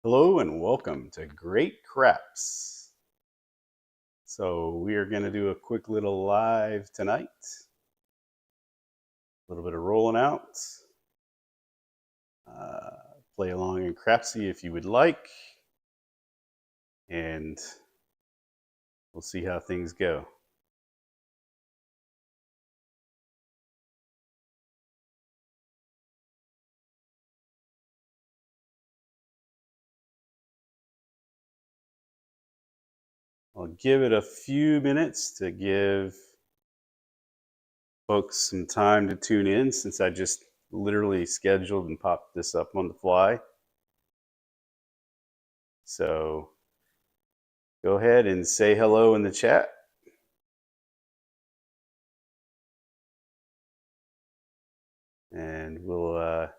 Hello and welcome to Great Craps. So we are going to do a quick little live tonight. A little bit of rolling out. Play along in Crapsee if you would like. And we'll see how things go. I'll give it a few minutes to give folks some time to tune in since I just literally scheduled and popped this up on the fly. So go ahead and say hello in the chat. And we'll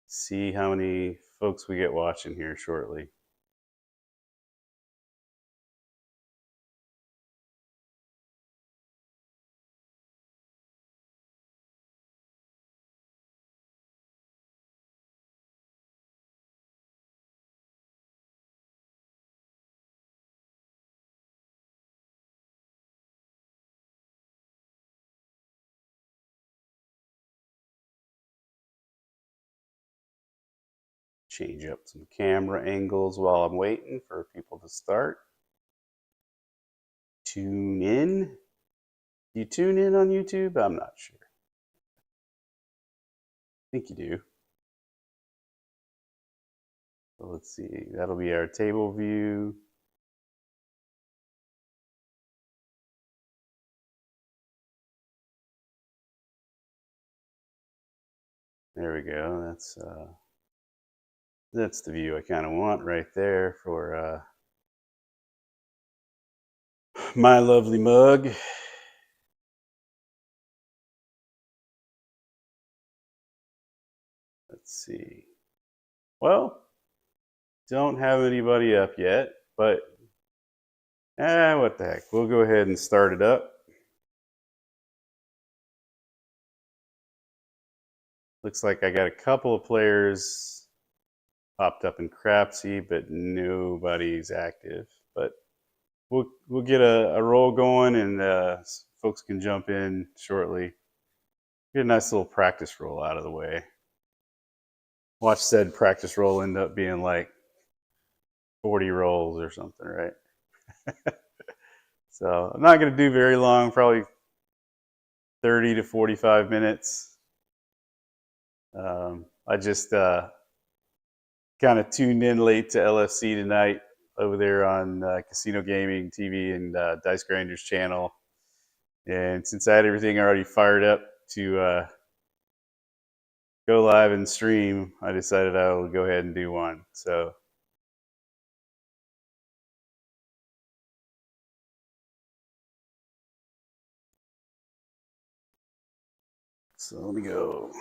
see how many folks we get watching here shortly. Change up some camera angles while I'm waiting for people to start. Tune in. You tune in on YouTube? I'm not sure. I think you do. So let's see. That'll be our table view. There we go. That's the view I kind of want right there for my lovely mug. Let's see. Well, don't have anybody up yet, but what the heck. We'll go ahead and start it up. Looks like I got a couple of players popped up in Crapsee, but nobody's active. But we'll get a roll going, and folks can jump in shortly. Get a nice little practice roll out of the way. Watch said practice roll end up being like 40 rolls or something, right? So I'm not going to do very long, probably 30 to 45 minutes. I just kind of tuned in late to LFC tonight over there on Casino Gaming TV and Dice Grinder's channel. And since I had everything already fired up to go live and stream, I decided I will go ahead and do one. So let me go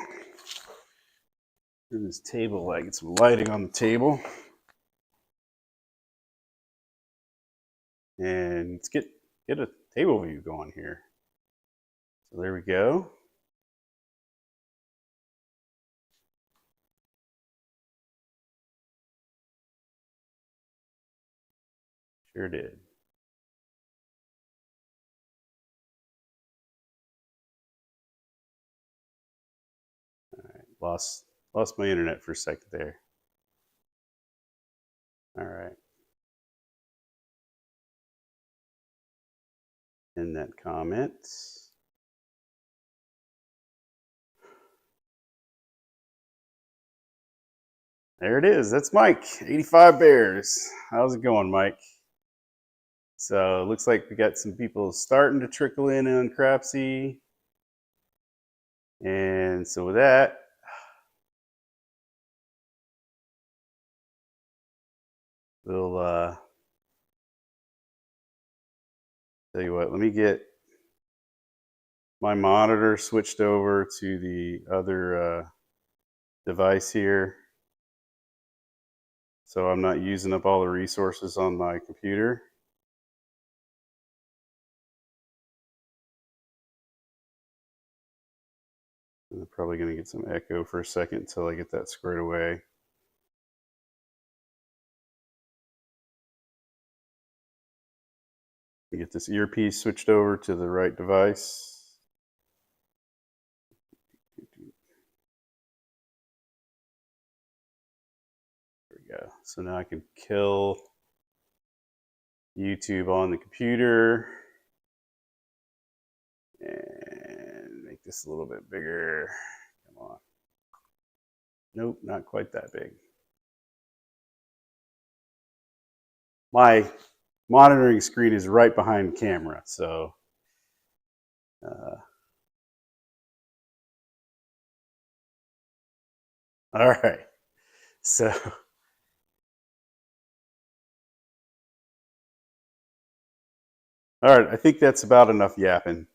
to this table. I get some lighting on the table. And let's get a table view going here. So there we go. Sure did. All right, lost my internet for a second there. All right. In that comment. There it is. That's Mike, 85 Bears. How's it going, Mike? So it looks like we got some people starting to trickle in on Crapsee. And so with that, we'll tell you what, let me get my monitor switched over to the other device here, so I'm not using up all the resources on my computer. I'm probably going to get some echo for a second until I get that squared away. Get this earpiece switched over to the right device. There we go. So now I can kill YouTube on the computer and make this a little bit bigger. Come on. Nope, not quite that big. My monitoring screen is right behind the camera, so all right. So all right, I think that's about enough yapping.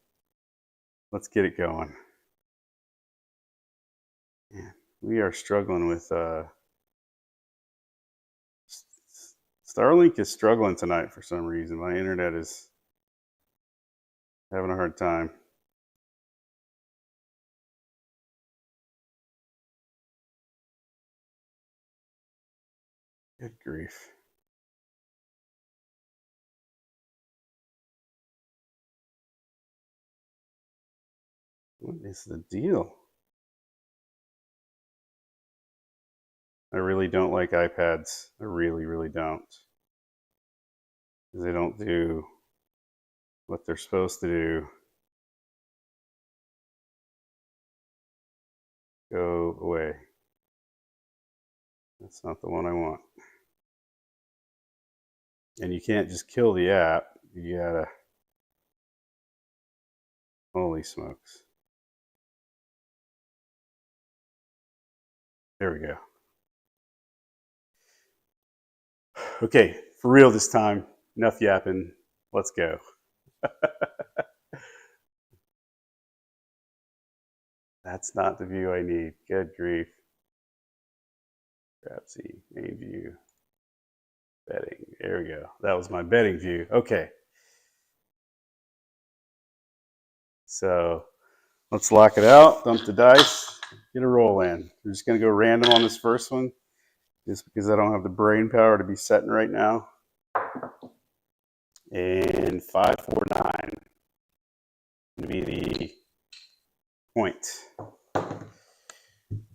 Let's get it going. Yeah, we are struggling with Starlink is struggling tonight for some reason. My internet is having a hard time. Good grief. What is the deal? I really don't like iPads. I really, really don't. Because they don't do what they're supposed to do. Go away. That's not the one I want. And you can't just kill the app. You gotta. Holy smokes. There we go. Okay, for real this time. Enough yapping. Let's go. That's not the view I need. Good grief. Crapsee, main view. Betting. There we go. That was my betting view. Okay. So let's lock it out. Dump the dice. Get a roll in. We're just going to go random on this first one, just because I don't have the brain power to be setting right now. And 549 to be the point.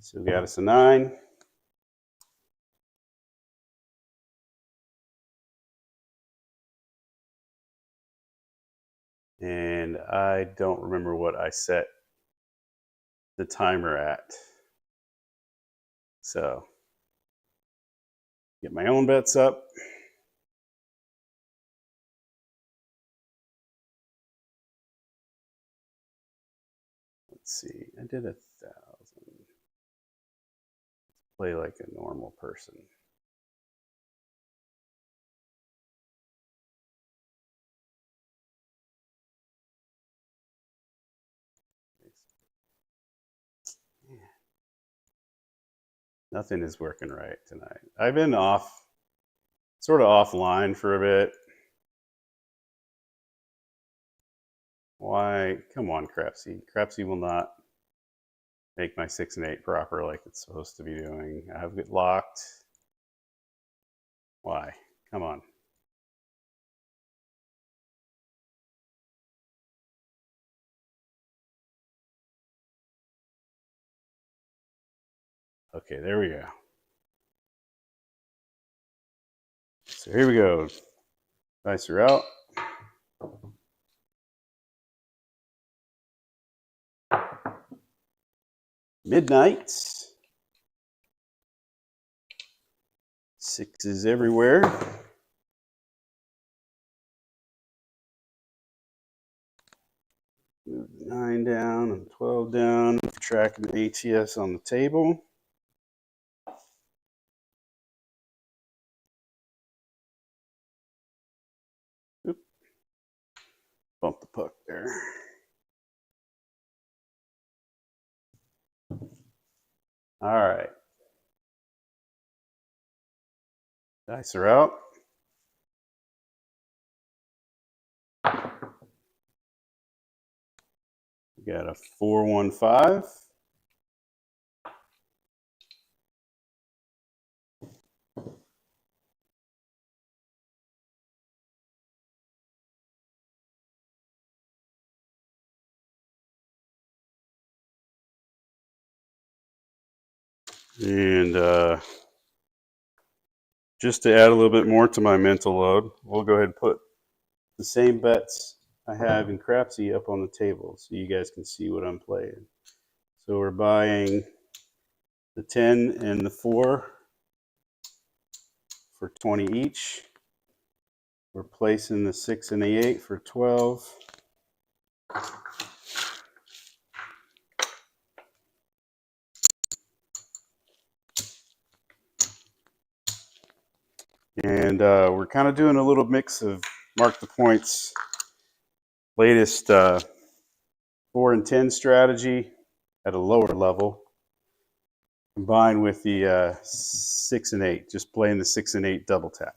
So we got us a 9. And I don't remember what I set the timer at. So get my own bets up. Let's see, I did 1,000. Play like a normal person. Nothing is working right tonight. I've been sort of offline for a bit. Why? Come on, Crapsee. Crapsee will not make my 6 and 8 proper like it's supposed to be doing. I have it locked. Why? Come on. Okay, there we go. So here we go. Dice are out. Midnight. 6s everywhere. Move 9 down and 12 down. Tracking the ATS on the table. Oop. Bump the puck there. All right. Dice are out. We got a 415. And just to add a little bit more to my mental load, we'll go ahead and put the same bets I have in Crapsee up on the table so you guys can see what I'm playing. So we're buying the 10 and the 4 for 20 each. We're placing the 6 and the 8 for 12. And we're kind of doing a little mix of Mark the Points latest 4 and 10 strategy at a lower level, combined with the 6 and 8, just playing the 6 and 8 double tap.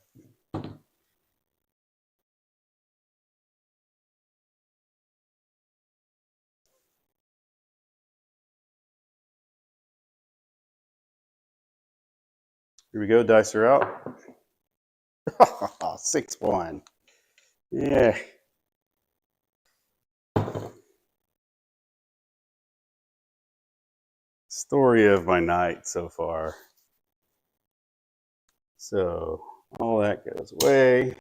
Here we go, dice are out. 6-1. Yeah. Story of my night so far. So all that goes away.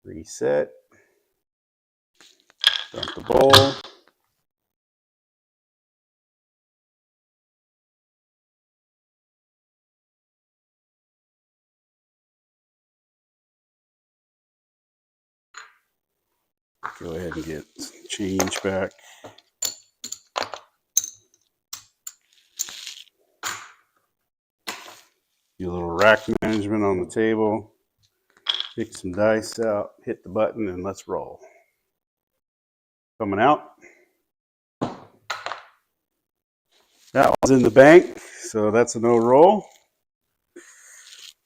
Reset. Dump the bowl. Go ahead and get change back. Do a little rack management on the table. Pick some dice out, hit the button, and let's roll. Coming out. That one's in the bank, so that's a no roll.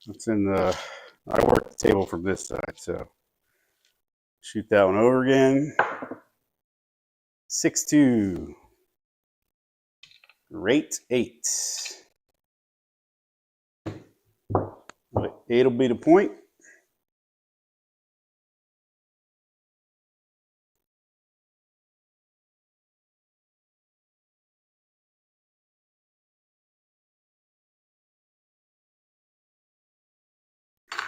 It's in the, I work the table from this side, so shoot that one over again. 6-2. Rate 8. 8 will be the point.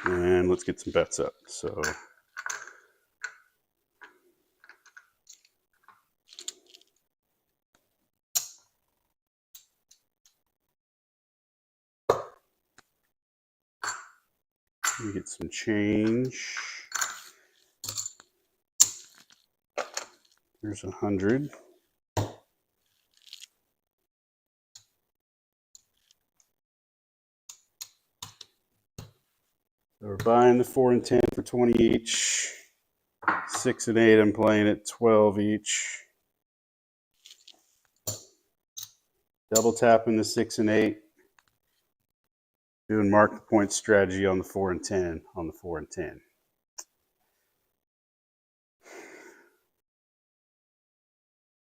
And let's get some bets up. So we get some change. There's 100. So we're buying the 4 and 10 for 20 each. 6 and 8, I'm playing at 12 each. Double tapping the 6 and 8. Doing mark the point strategy on the 4 and 10 on the 4 and 10.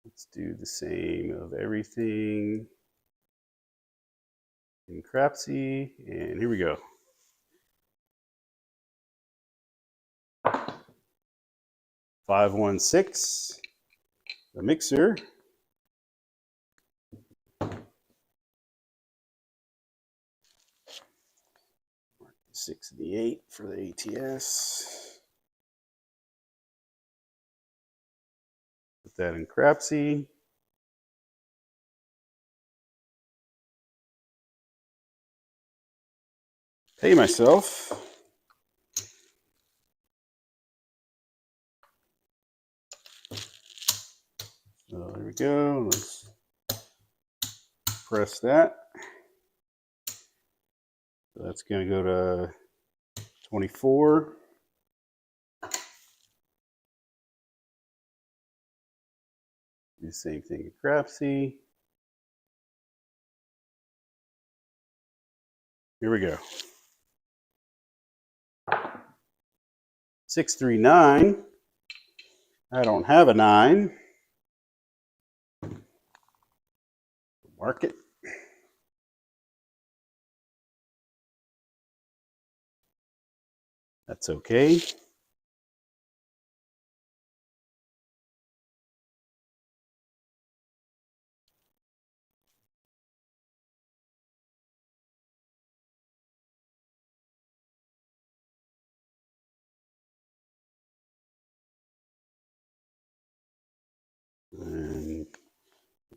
Let's do the same of everything in Crapsee, and here we go. 516, the mixer. 6 and the 8 for the ATS. Put that in Crapsee. Pay myself. So there we go. Let's press that. So that's going to go to 24. Do the same thing at Crapsee. Here we go. 639. I don't have a 9. Mark it. That's okay.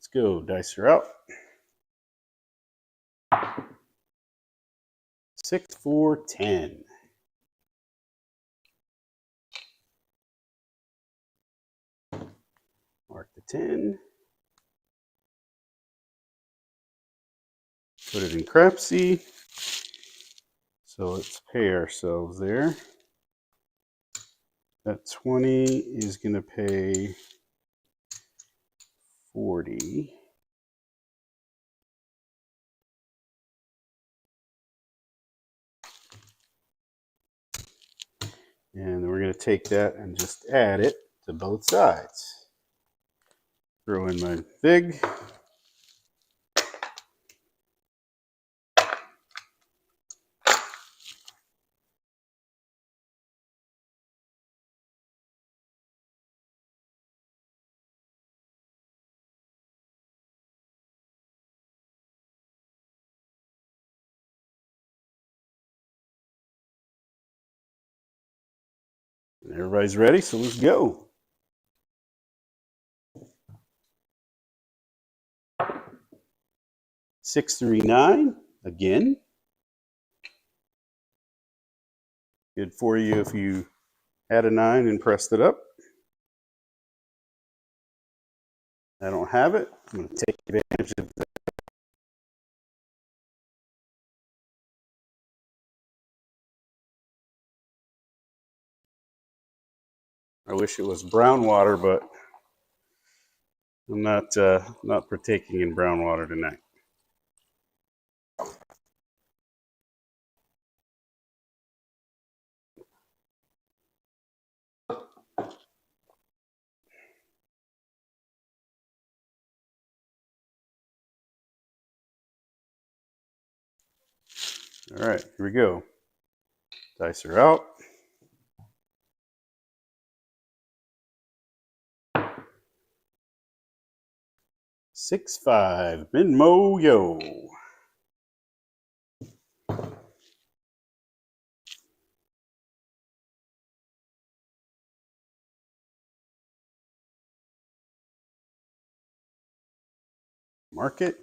Let's go. Dice are out. 6, 4, 10. Mark the 10. Put it in Crapsee. So let's pay ourselves there. That 20 is going to pay 40. And we're going to take that and just add it to both sides. Throw in my fig. And everybody's ready, so let's go. 6, 3, 9. Again. Good for you if you had a 9 and pressed it up. I don't have it. I'm going to take advantage of that. I wish it was brown water, but I'm not partaking in brown water tonight. All right, here we go. Dice are out. Six, 5. Minmo yo. Mark it.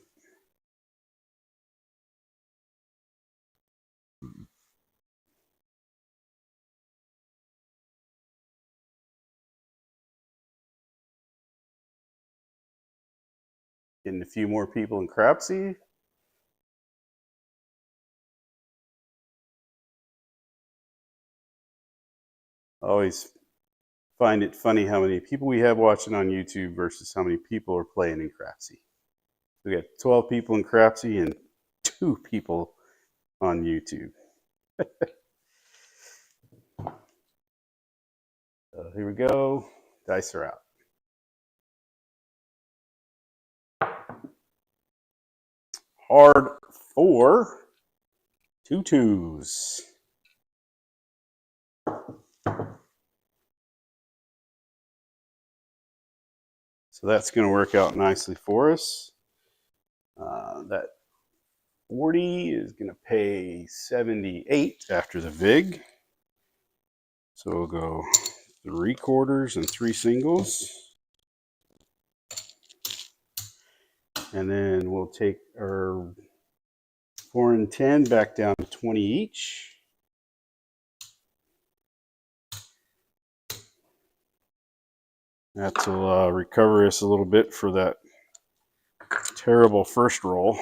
Getting a few more people in Crapsee. Always find it funny how many people we have watching on YouTube versus how many people are playing in Crapsee. We got 12 people in Crapsee and 2 people on YouTube. So here we go. Dice are out. Hard 4. 2 2s. So that's going to work out nicely for us. That 40 is going to pay 78 after the VIG. So we'll go 3 quarters and 3 singles. And then we'll take our 4 and 10 back down to 20 each. That'll recover us a little bit for that terrible first roll.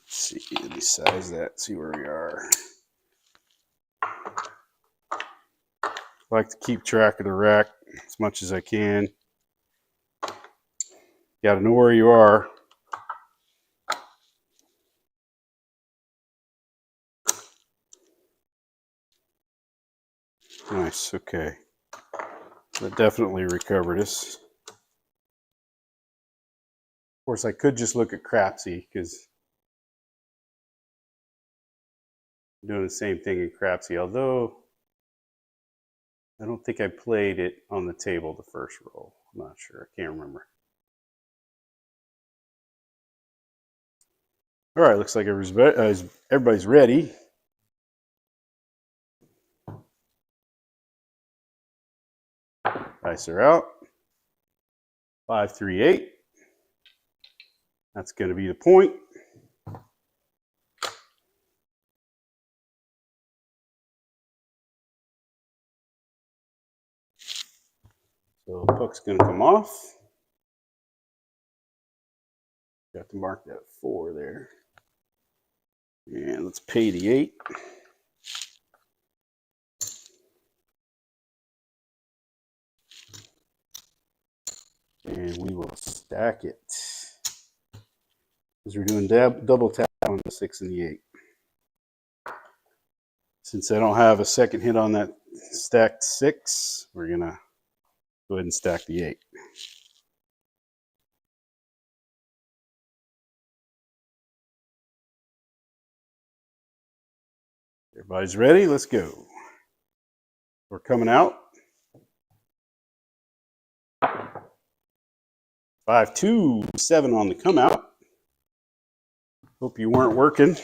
Let's see, let me size that, see where we are. I like to keep track of the rack as much as I can. Got to know where you are. Nice, okay. That definitely recovered us. Of course, I could just look at Crapsee because I'm doing the same thing in Crapsee, although I don't think I played it on the table the first roll. I'm not sure. I can't remember. All right, looks like everybody's ready. Dice are out. 5, 3, 8. That's going to be the point. So the puck's going to come off. Got to mark that 4 there. And let's pay the 8. And we will stack it. Because we're doing double tap on the 6 and the 8. Since I don't have a second hit on that stacked 6, we're going to go ahead and stack the 8. Everybody's ready? Let's go. We're coming out. 5, 2, 7 on the come out. Hope you weren't working.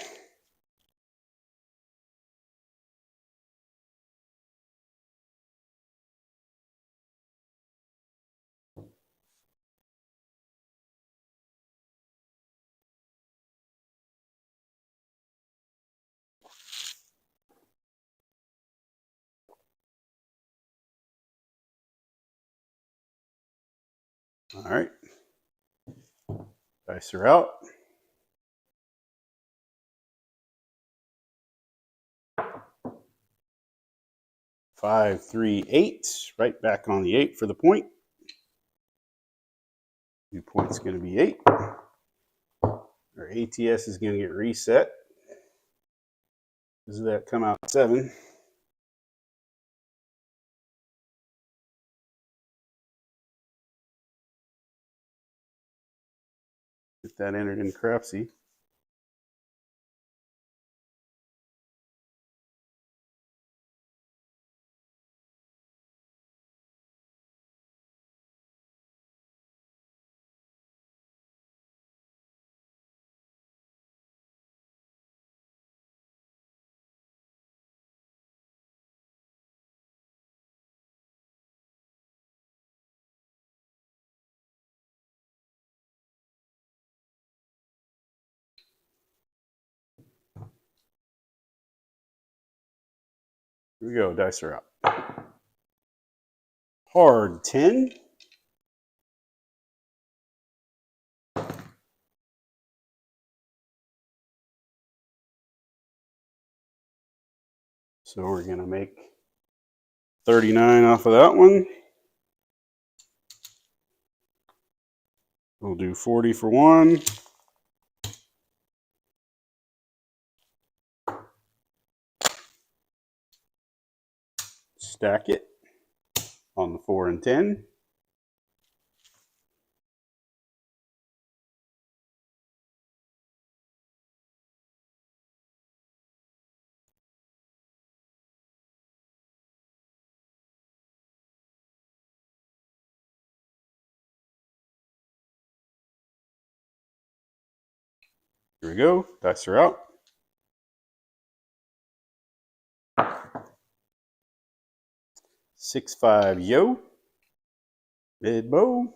All right. Dice are out. 5, 3, 8. Right back on the 8 for the point. New point's going to be 8. Our ATS is going to get reset. Does that come out 7? Get that entered in Crapsee. Here we go. Dice are out. Hard 10. So we're going to make 39 off of that one. We'll do 40 for one. Stack it on the 4 and 10. Here we go. Dice are out. 6, 5, yo. Mid bow.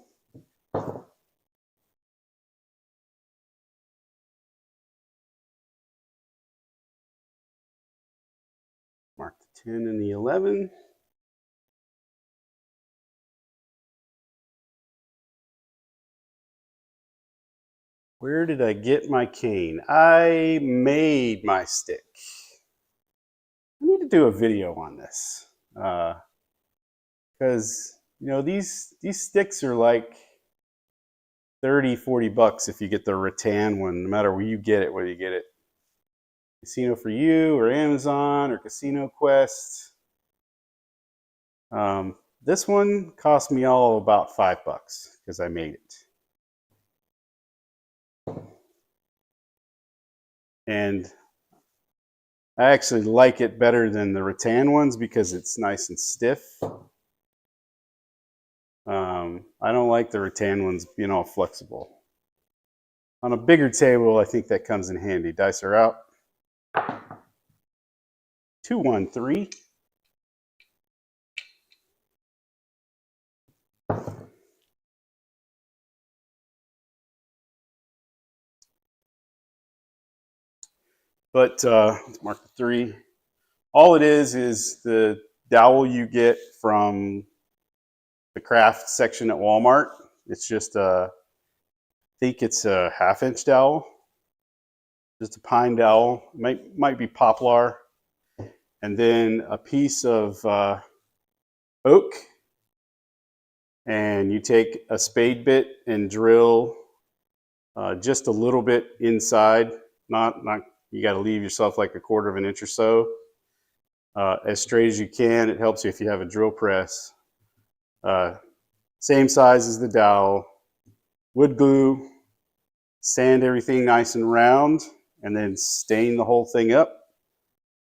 Mark the 10 and the 11. Where did I get my cane? I made my stick. I need to do a video on this. Because, you know, these sticks are like 30, 40 bucks if you get the rattan one, no matter where you get it, whether you get it Casino for You or Amazon or Casino Quest. This one cost me all about $5 because I made it. And I actually like it better than the rattan ones because it's nice and stiff. I don't like the rattan ones being all flexible. On a bigger table, I think that comes in handy. Dice are out. 2, 1, 3. But let's mark the 3. All it is the dowel you get from the craft section at Walmart. It's just I think it's a 1/2-inch dowel, just a pine dowel. Might be poplar, and then a piece of oak. And you take a spade bit and drill just a little bit inside. Not you got to leave yourself like 1/4 of an inch or so, as straight as you can. It helps you if you have a drill press. Same size as the dowel. Wood glue. Sand everything nice and round, and then stain the whole thing up.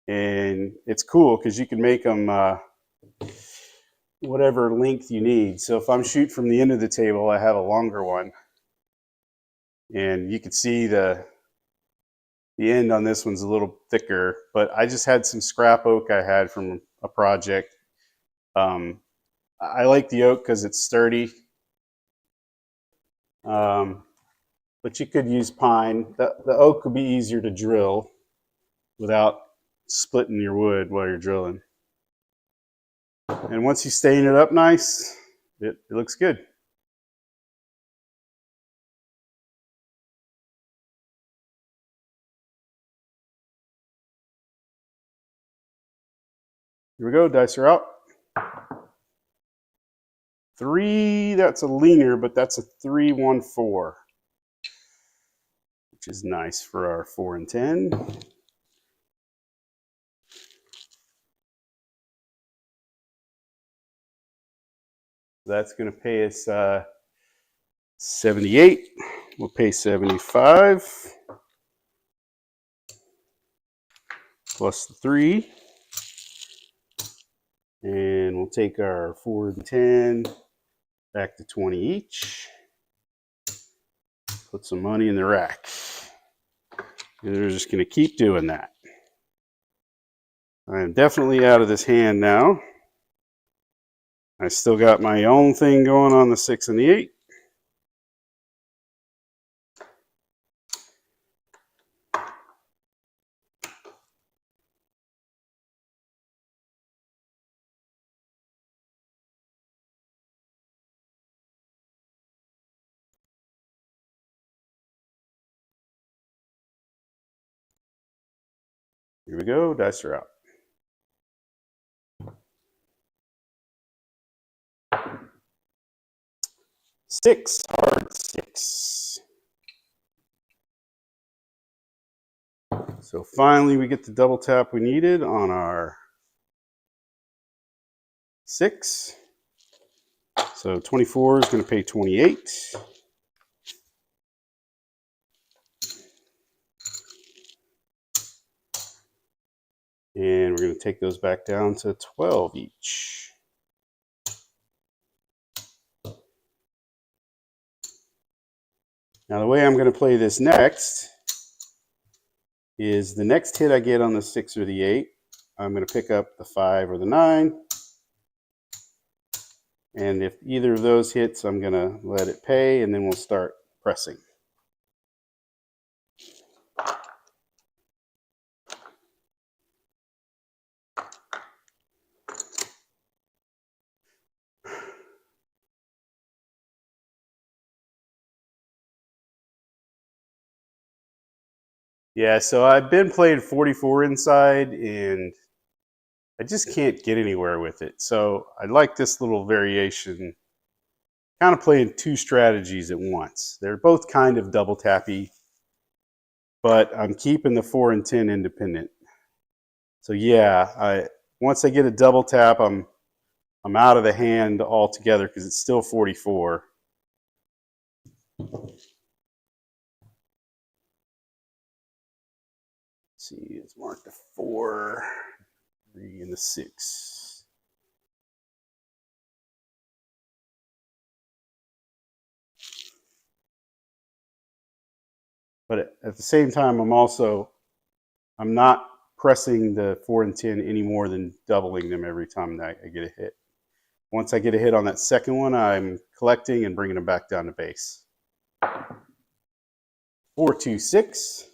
And it's cool because you can make them whatever length you need. So if I'm shooting from the end of the table, I have a longer one. And you can see the end on this one's a little thicker, but I just had some scrap oak I had from a project. I like the oak because it's sturdy. But you could use pine. The oak would be easier to drill without splitting your wood while you're drilling. And once you stain it up nice, it looks good. Here we go, dice are out. 3, that's a leaner, but that's a 3, 1, 4. Which is nice for our 4 and 10. That's going to pay us 78. We'll pay 75 plus the 3. And we'll take our 4 and 10 back to 20 each. Put some money in the rack. And we're just going to keep doing that. I am definitely out of this hand now. I still got my own thing going on the 6 and the 8. Here we go, dice are out. 6, hard 6. So finally we get the double tap we needed on our 6. So 24 is going to pay 28. And we're going to take those back down to 12 each. Now the way I'm going to play this next is the next hit I get on the 6 or the 8, I'm going to pick up the 5 or the 9. And if either of those hits, I'm going to let it pay, and then we'll start pressing. Yeah, so I've been playing 44 inside, and I just can't get anywhere with it. So I like this little variation, kind of playing 2 strategies at once. They're both kind of double tappy, but I'm keeping the 4 and 10 independent. So yeah, once I get a double tap, I'm out of the hand altogether because it's still 44. Let's see, let's mark the 4, 3, and the 6. But at the same time, I'm not pressing the 4 and 10 any more than doubling them every time that I get a hit. Once I get a hit on that second one, I'm collecting and bringing them back down to base. 4, 2, 6.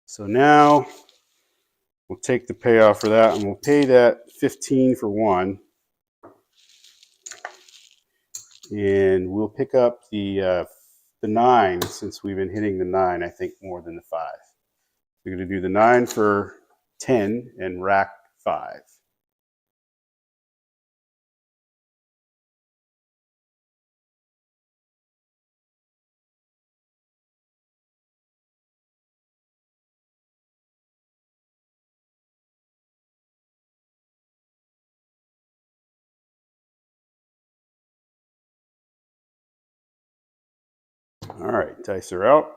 So now we'll take the payoff for that, and we'll pay that 15 for one. And we'll pick up the 9, since we've been hitting the 9, I think, more than the 5. We're going to do the 9 for 10 and rack 5. All right, dice are out.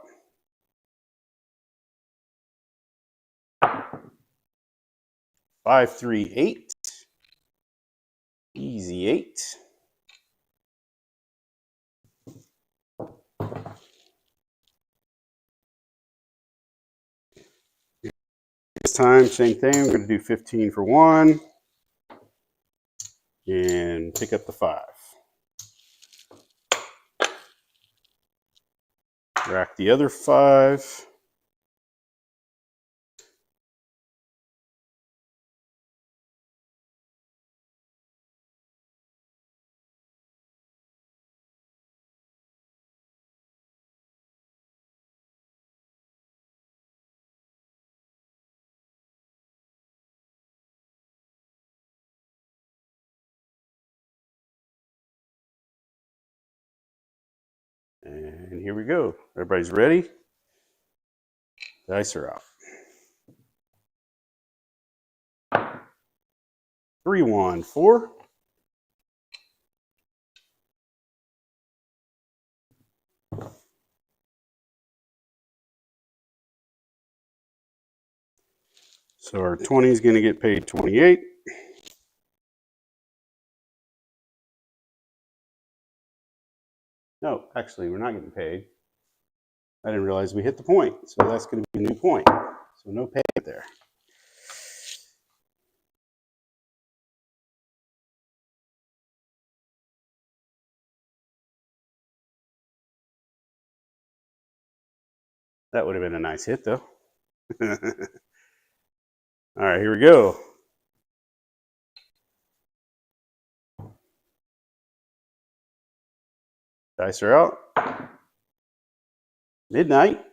5, 3, 8. Easy 8. This time, same thing. I'm going to do 15 for 1 and pick up the 5. Rack the other 5. And here we go. Everybody's ready? Dice are out. 3, 1, 4. So our 20 is going to get paid 28. No, actually, we're not getting paid. I didn't realize we hit the point, so that's going to be a new point. So no pay there. That would have been a nice hit, though. All right, here we go. Dice are out. Midnight.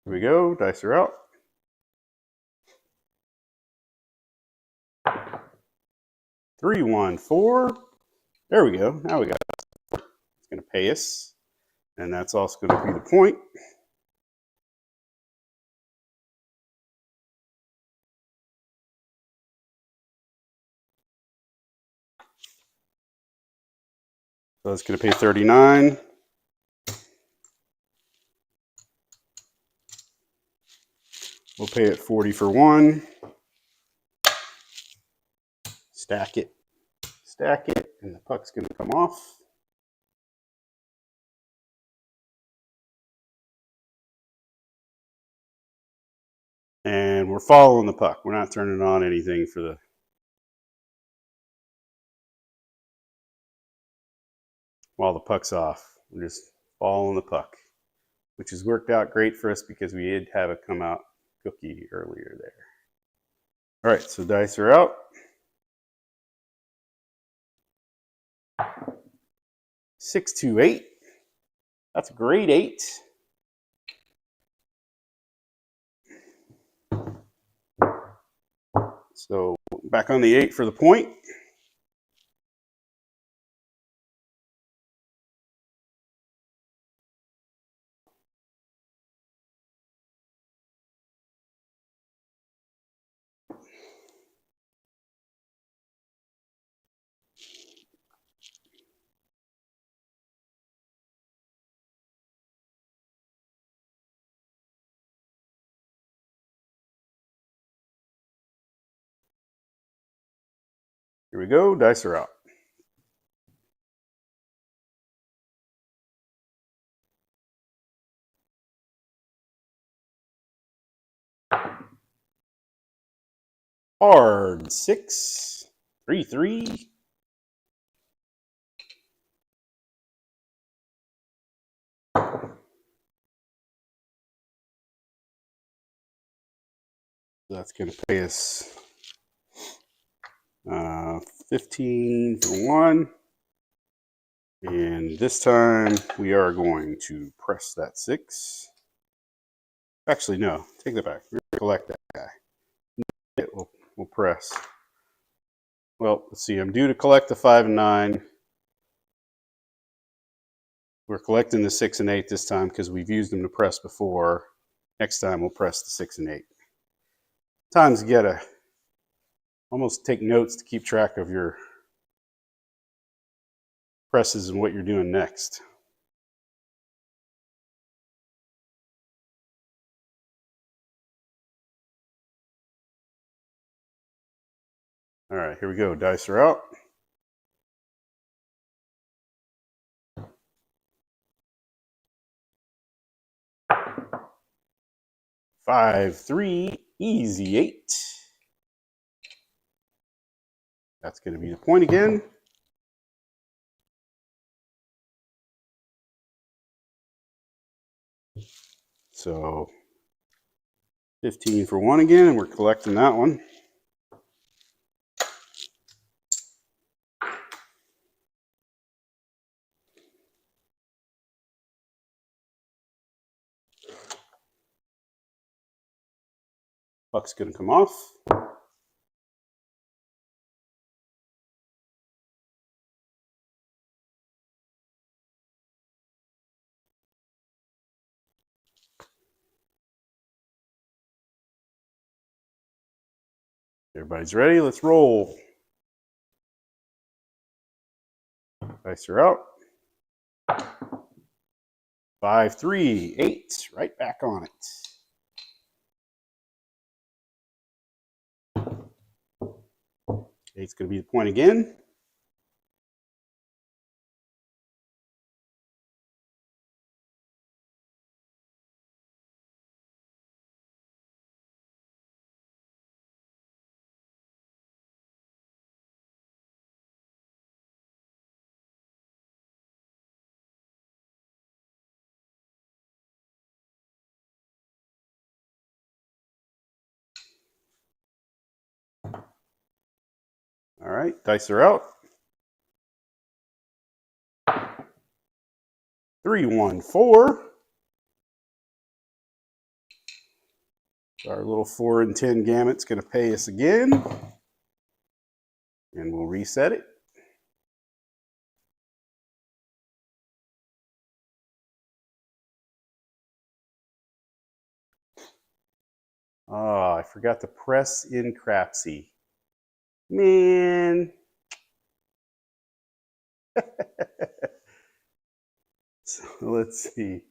Here we go. Dice are out. 3, 1, 4. There we go. Now we got it. It's going to pay us. And that's also going to be the point. So it's going to pay 39. We'll pay it 40 for 1. Stack it. Stack it. And the puck's going to come off. And we're following the puck. We're not turning on anything for the... while the puck's off. We're just following the puck, which has worked out great for us because we did have it come out cookie earlier there. All right, so dice are out. 6, 2, 8. That's a great 8. So back on the 8 for the point. Here we go. Dice are out. Hard 6, 3, 3. That's going to pay us 15 for 1. And this time we are going to press that 6. Actually, no, take that back. We're going to collect that guy. We'll press. Well, let's see. I'm due to collect the 5 and 9. We're collecting the 6 and 8 this time because we've used them to press before. Next time we'll press the 6 and 8. Sometimes you gotta almost take notes to keep track of your presses and what you're doing next. All right, here we go. Dice are out. Five, 3, easy 8. That's going to be the point again. So 15 for 1 again, and we're collecting that one. Buck's going to come off. Everybody's ready. Let's roll. Dice are out. 5, 3, 8. Right back on it. Eight's going to be the point again. All right, dice are out. 3, 1, 4. Our little 4 and 10 gamut's going to pay us again. And we'll reset it. Oh, I forgot to press in Crapsee. Man. So let's see.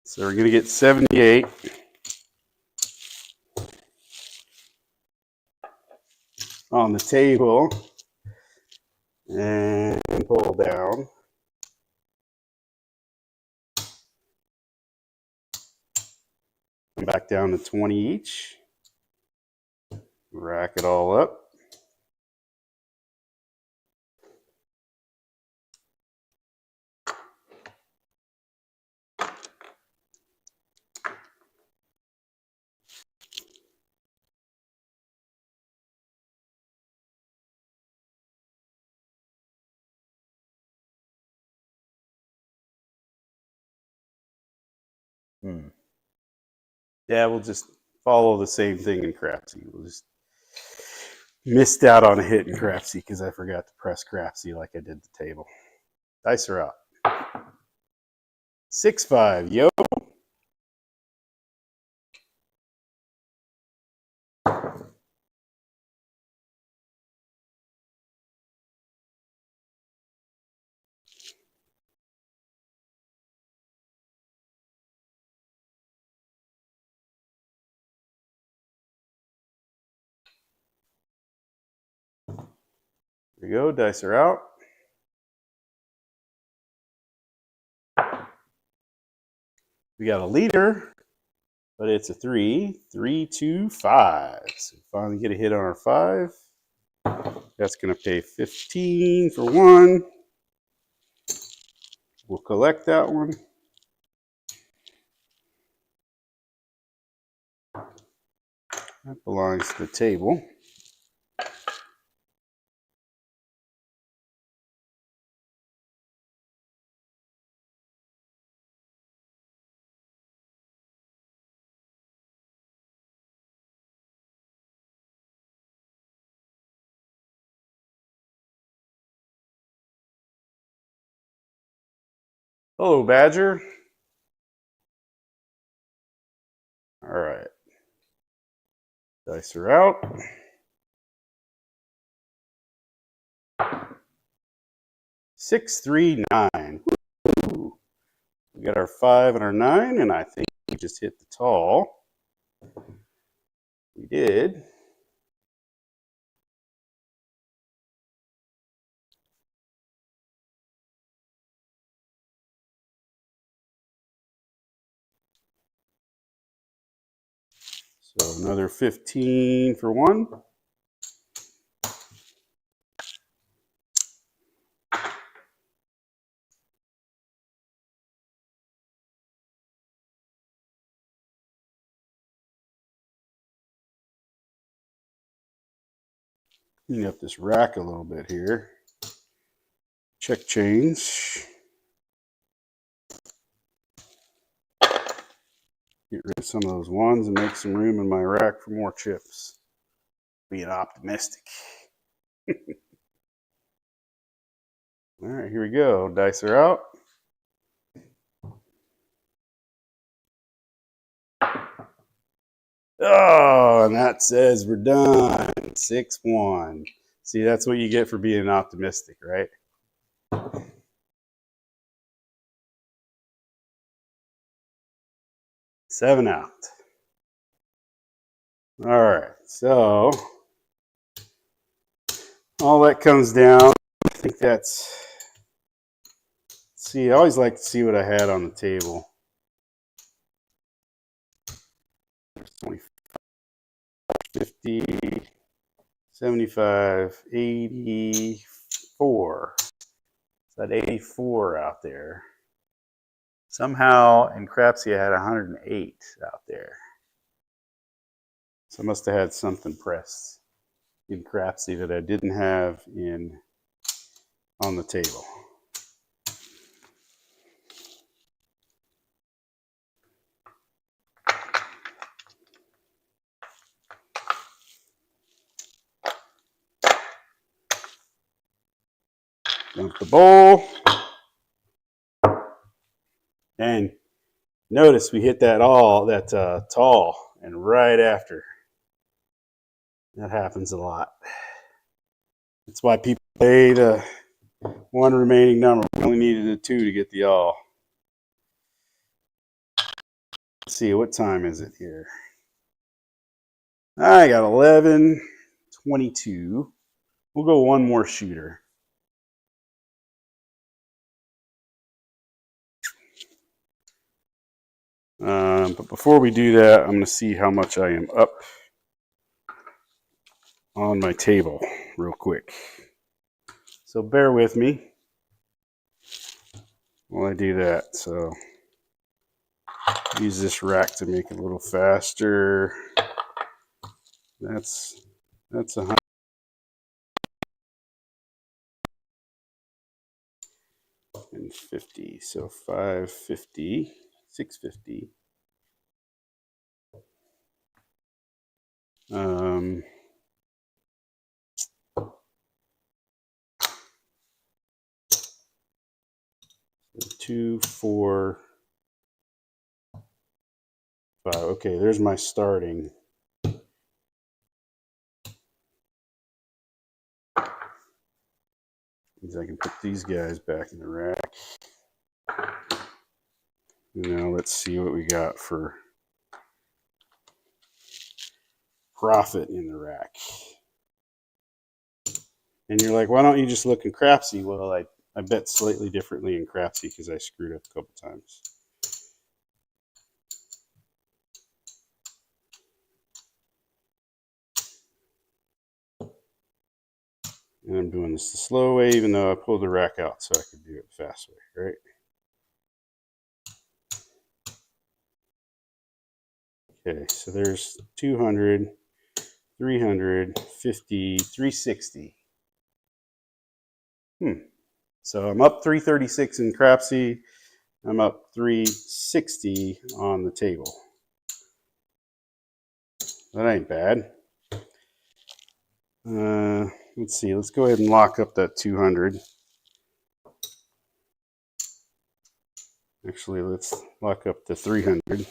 So we're going to get 78. On the table. And pull down. Come back down to 20 each. Rack it all up. Yeah, we'll just follow the same thing in Crapsee. We'll just missed out on a hit in Crapsee because I forgot to press Crapsee like I did the table. Dice are out. 6, 5, yo. There we go, dice are out. We got a leader, but it's a 3. 3, 2, 5. So we finally get a hit on our 5. That's going to pay 15 for 1. We'll collect that one. That belongs to the table. Hello, Badger. All right. Dice are out. 6, 3, 9. Ooh. We got our 5 and our 9, and I think we just hit the tall. We did. So another 15 for 1. Clean up this rack a little bit here. Check change. Get rid of some of those ones and make some room in my rack for more chips. Being optimistic. All right, here we go. Dice are out. Oh, and that says we're done. 6-1. See, that's what you get for being optimistic, right? Seven out. All right, so all that comes down. I think that's. See, I always like to see what I had on the table. 25, 50, 75, 84. It's that 84 out there. Somehow in Crapsee I had 108 out there. So I must have had something pressed in Crapsee that I didn't have on the table. Dump the bowl. And notice we hit that tall, and right after. That happens a lot. That's why people play the one remaining number. We only needed a 2 to get the all. Let's see, what time is it here? I got 11:22. We'll go one more shooter. But before we do that, I'm going to see how much I am up on my table real quick. So bear with me while I do that. So use this rack to make it a little faster. That's 150. So 550, 650. 2, 4, 5. Okay, there's my starting. Means I can put these guys back in the rack. Now let's see what we got for profit in the rack. And you're like, why don't you just look in Crapsee? Well, I bet slightly differently in Crapsee because I screwed up a couple times. And I'm doing this the slow way, even though I pulled the rack out so I could do it the fast way, right? Okay, so there's 200, 300, 50, 360. So I'm up 336 in Crapsee. I'm up 360 on the table. That ain't bad. Let's see. Let's go ahead and lock up that 200. Actually, let's lock up the 300.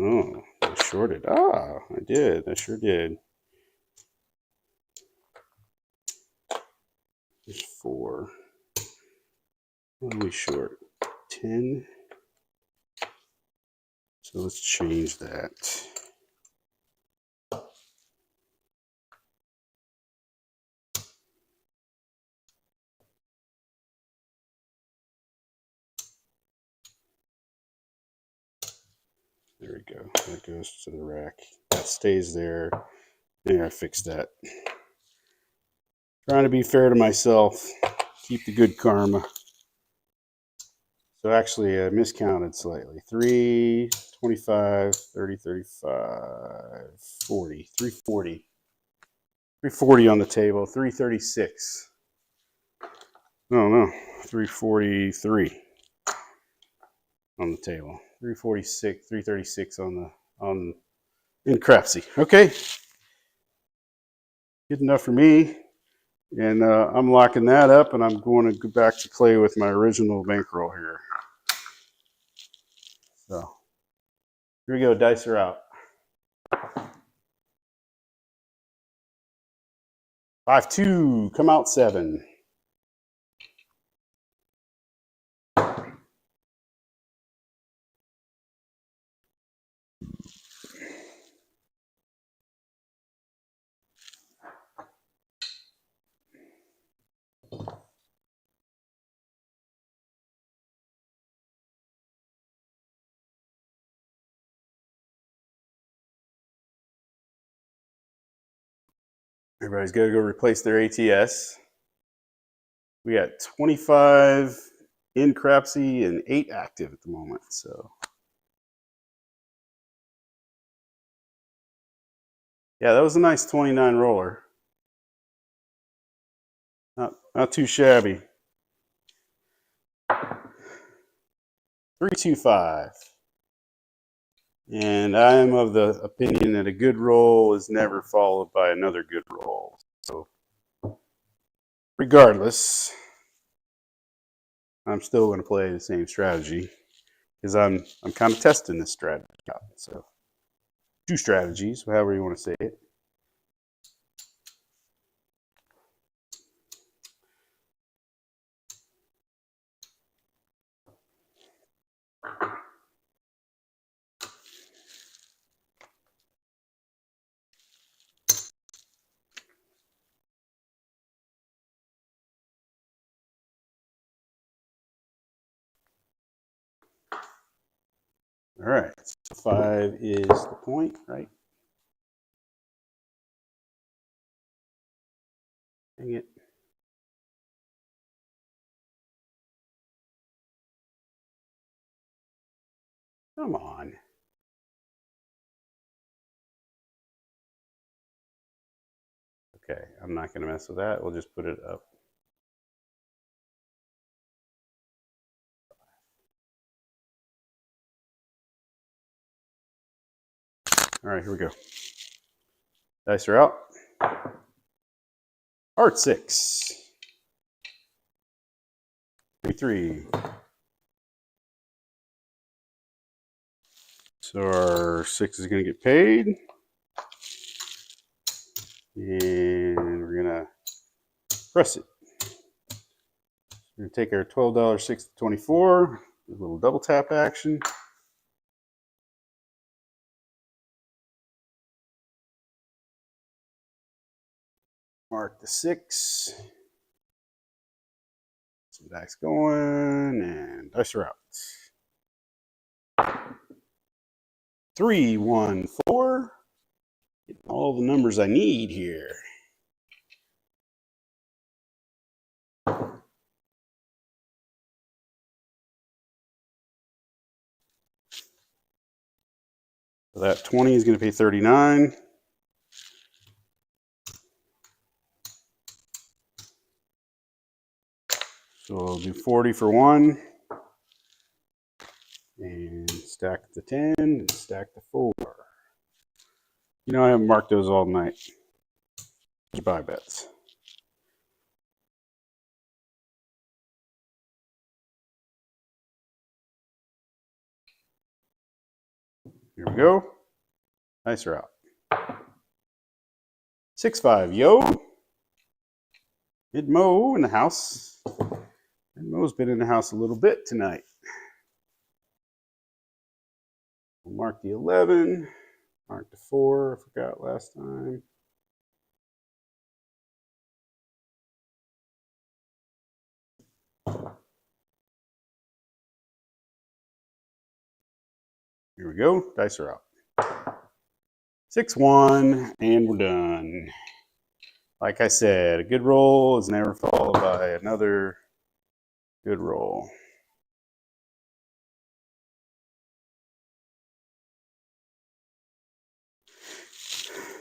Oh, I shorted. Ah, I did. I sure did. There's 4. What are we short? 10. So let's change that. There we go. That goes to the rack. That stays there. There, I fixed that. Trying to be fair to myself. Keep the good karma. So actually, I miscounted slightly. 3, 25, 30, 35, 40. 340. 340 on the table. 336. No. 343 on the table. 346, 336 on in Crapsee. Okay. Good enough for me. And I'm locking that up, and I'm going to go back to play with my original bankroll here. So here we go. Dice are out. 5-2. Come out 7. Everybody's got to go replace their ATS. We got 25 in Crapsee and 8 active at the moment. So yeah, that was a nice 29 roller. Not too shabby. 325. And I am of the opinion that a good roll is never followed by another good roll. So regardless, I'm still going to play the same strategy because I'm kind of testing this strategy out. So 2 strategies, however you want to say it. All right, so 5 is the point, right? Dang it. Come on. Okay, I'm not going to mess with that. We'll just put it up. All right, here we go. Dice are out. Heart 6. 3. So our 6 is going to get paid. And we're going to press it. We're going to take our $12 6-24, a little double tap action. Mark the 6. Some dice going, and dice are out. 3, 1, 4. Getting all the numbers I need here. So that 20 is going to pay 39. So I'll do 40 for 1. And stack the 10 and stack the 4. You know, I haven't marked those all night. Buy bets. Here we go. Nice route. 6-5, yo. Mid Mo in the house. Mid Mo's been in the house a little bit tonight. We'll mark the 11. Mark the 4. I forgot last time. Here we go. Dice are out. 6-1, and we're done. Like I said, a good roll is never followed by another good roll.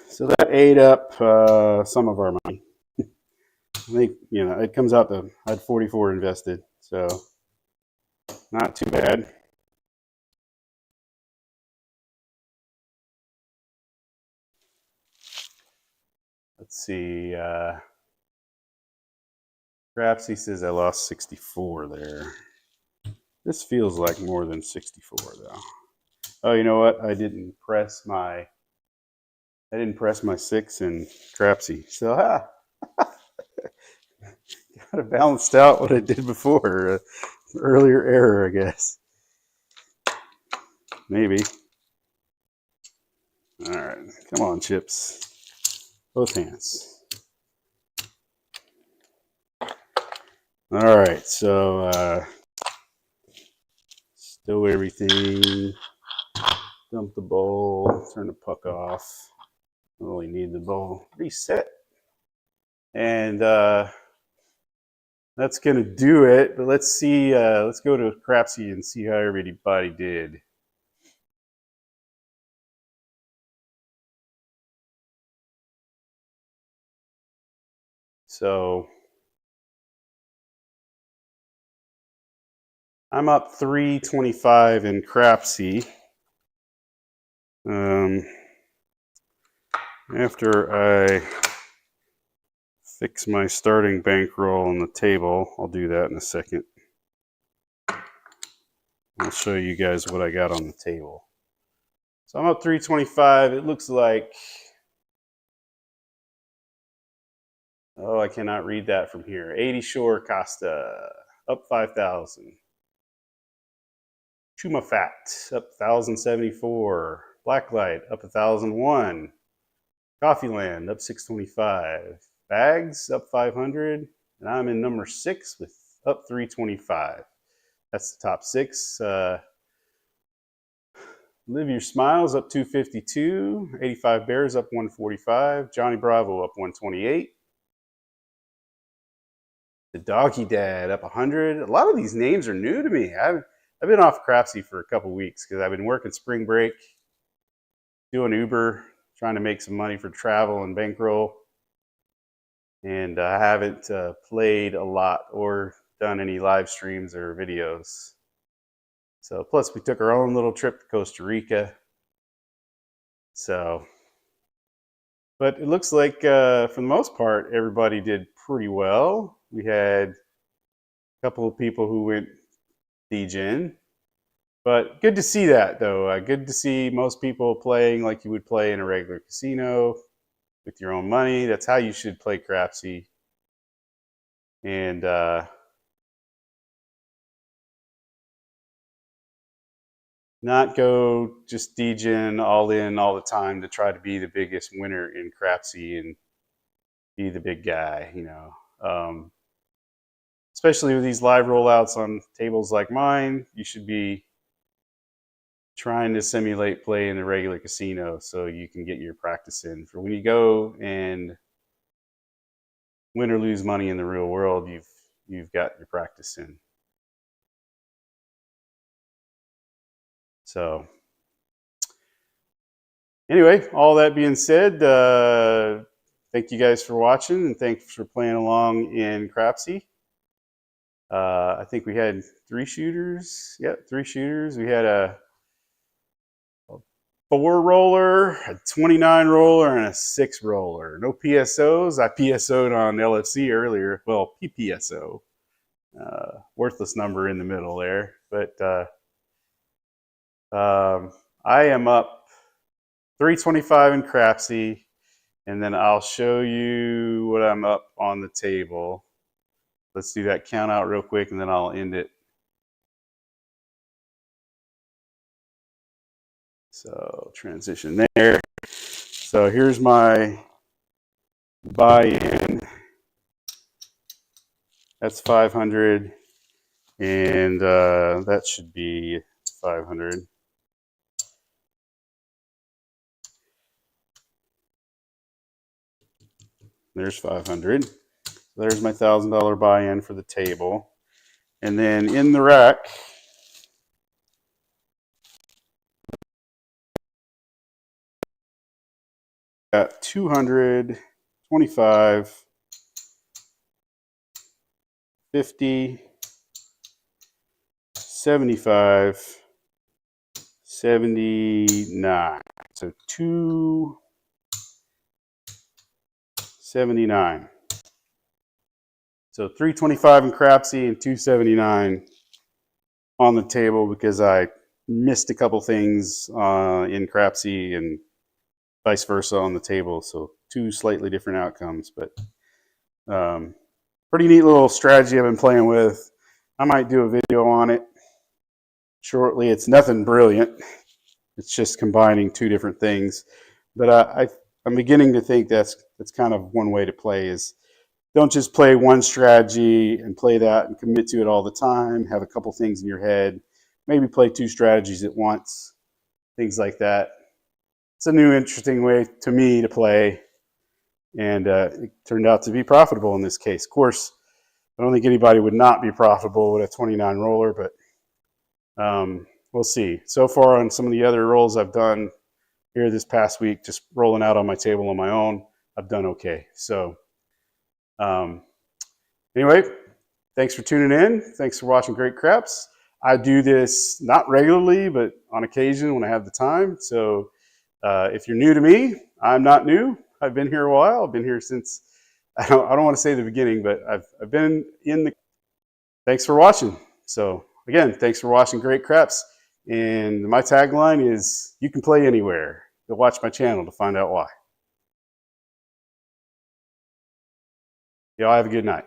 So that ate up some of our money. I think, you know, it comes out to, I had 44 invested, so not too bad. Let's see. Crapsee says I lost 64 there. This feels like more than 64 though. Oh, you know what? I didn't press my 6 in Crapsee. So kind of balanced out what I did before. Earlier error, I guess. Maybe. All right, come on, chips. Both hands. All right, so stow everything. Dump the bowl. Turn the puck off. I only need the bowl reset. And that's going to do it. But let's see. Let's go to Crapsee and see how everybody did. So I'm up 325 in Crapsee. After I fix my starting bankroll on the table, I'll do that in a second. I'll show you guys what I got on the table. So I'm up 325. It looks like, oh, I cannot read that from here. 80 Shore Costa up 5,000. Chuma Fat up 1,074. Blacklight up 1,001. Coffee Land up 625. Bags up 500. And I'm in number 6 with up 325. That's the top 6. Live Your Smiles up 252. 85 Bears up 145. Johnny Bravo up 128. The Doggy Dad up 100. A lot of these names are new to me. I've been off Crapsee for a couple weeks because I've been working spring break, doing Uber, trying to make some money for travel and bankroll. And I haven't played a lot or done any live streams or videos. So plus we took our own little trip to Costa Rica. So, but it looks like for the most part, everybody did pretty well. We had a couple of people who went DGen, but good to see that though. Good to see most people playing like you would play in a regular casino with your own money. That's how you should play Crapsee. And not go just degen all in all the time to try to be the biggest winner in Crapsee and be the big guy, you know. Especially with these live rollouts on tables like mine, you should be trying to simulate play in the regular casino so you can get your practice in for when you go and win or lose money in the real world. You've got your practice in. So anyway, all that being said, thank you guys for watching and thanks for playing along in Crapsee. I think we had 3 shooters. Yep, 3 shooters. We had a 4 roller, a 29 roller, and a 6 roller. No PSOs. I PSO'd on LFC earlier. Well, PPSO. Worthless number in the middle there. But I am up 325 in Crapsee, and then I'll show you what I'm up on the table. Let's do that count out real quick, and then I'll end it. So transition there. So here's my buy-in. That's 500, and that should be 500. There's 500. So there's my $1,000 buy-in for the table. And then in the rack, got 200, 25, 50, 75, 79. So 279. So 325 in Crapsee and 279 on the table because I missed a couple things in Crapsee and vice versa on the table. So 2 slightly different outcomes, but pretty neat little strategy I've been playing with. I might do a video on it shortly. It's nothing brilliant. It's just combining 2 different things. But I'm beginning to think that's kind of one way to play is don't just play one strategy and play that and commit to it all the time. Have a couple things in your head. Maybe play 2 strategies at once. Things like that. It's a new, interesting way to me to play. And it turned out to be profitable in this case. Of course, I don't think anybody would not be profitable with a 29 roller, but we'll see. So far on some of the other rolls I've done here this past week, just rolling out on my table on my own, I've done okay. So anyway, thanks for tuning in. Thanks for watching Great Craps. I do this not regularly, but on occasion when I have the time. So if you're new to me, I'm not new. I've been here a while. I've been here since, I don't want to say the beginning, but I've been in the, thanks for watching. So again, thanks for watching Great Craps. And my tagline is, you can play anywhere. Go watch my channel to find out why. Y'all have a good night.